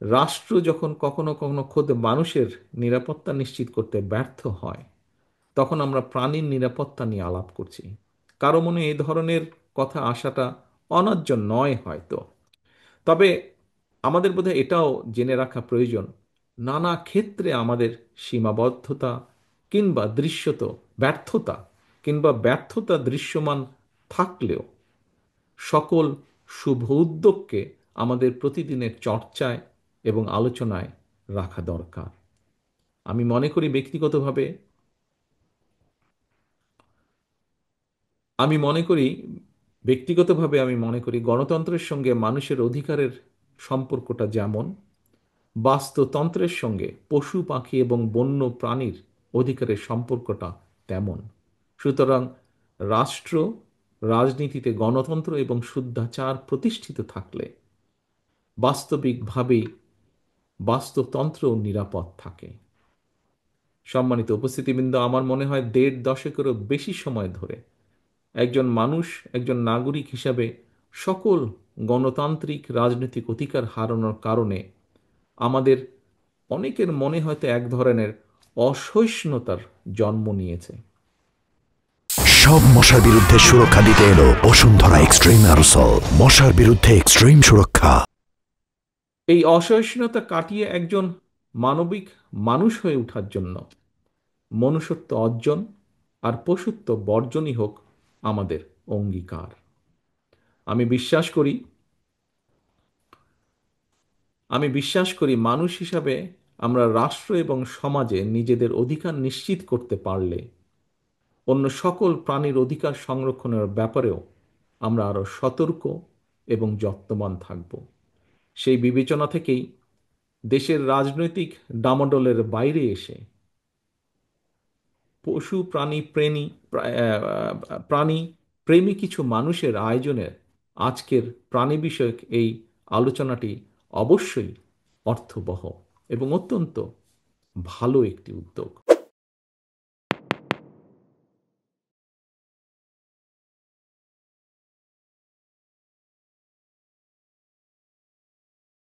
রাষ্ট্র যখন কখনো কখনো খোদ মানুষের নিরাপত্তা নিশ্চিত করতে ব্যর্থ হয়, তখন আমরা প্রাণীর নিরাপত্তা নিয়ে আলাপ করছি। কারো মনে এই ধরনের কথা আসাটা অন্যায্য নয় হয়তো। তবে আমাদের বোধহয় এটাও জেনে রাখা প্রয়োজন, নানা ক্ষেত্রে আমাদের সীমাবদ্ধতা কিংবা দৃশ্যত ব্যর্থতা ব্যর্থতা দৃশ্যমান থাকলেও সকল শুভ উদ্যোগকে আমাদের প্রতিদিনের চর্চায় এবং আলোচনায় রাখা দরকার। আমি মনে করি ব্যক্তিগতভাবে আমি মনে করি আমি মনে করি গণতন্ত্রের সঙ্গে মানুষের অধিকারের সম্পর্কটা যেমন, বাস্তুতন্ত্রের সঙ্গে পশু পাখি এবং বন্য প্রাণীর অধিকারের সম্পর্কটা তেমন। সুতরাং রাষ্ট্র রাজনীতিতে গণতন্ত্র এবং শুদ্ধাচার প্রতিষ্ঠিত থাকলে বাস্তবিকভাবেই বাস্তুতন্ত্রও নিরাপদ থাকে। সম্মানিত উপস্থিতিবৃন্দ, আমার মনে হয় ১.৫ দশকেরও বেশি সময় ধরে একজন মানুষ, একজন নাগরিক হিসাবে সকল গণতান্ত্রিক রাজনৈতিক অধিকার হারানোর কারণে আমাদের অনেকের মনে হয়তো এক ধরনের অসহিষ্ণুতার জন্ম নিয়েছে। সব মশার বিরুদ্ধে সুরক্ষা দিতে এলো বসুন্ধরা এক্সট্রিম অ্যারোসল, মশার বিরুদ্ধে এক্সট্রিম সুরক্ষা। এই অসহিষ্ণুতা কাটিয়ে একজন মানবিক মানুষ হয়ে ওঠার জন্য মনুষ্যত্ব অর্জন আর পশুত্ব বর্জনই হোক আমাদের অঙ্গীকার। আমি বিশ্বাস করি আমি বিশ্বাস করি মানুষ হিসাবে আমরা রাষ্ট্র এবং সমাজে নিজেদের অধিকার নিশ্চিত করতে পারলে অন্য সকল প্রাণীর অধিকার সংরক্ষণের ব্যাপারেও আমরা আরও সতর্ক এবং যত্নবান থাকব। সেই বিবেচনা থেকেই দেশের রাজনৈতিক ডামাডোলের বাইরে এসে পশু প্রাণী প্রেমী কিছু মানুষের আয়োজনের আজকের প্রাণী বিষয়ক এই আলোচনাটি অবশ্যই অর্থবহ এবং অত্যন্ত ভালো একটি উদ্যোগ।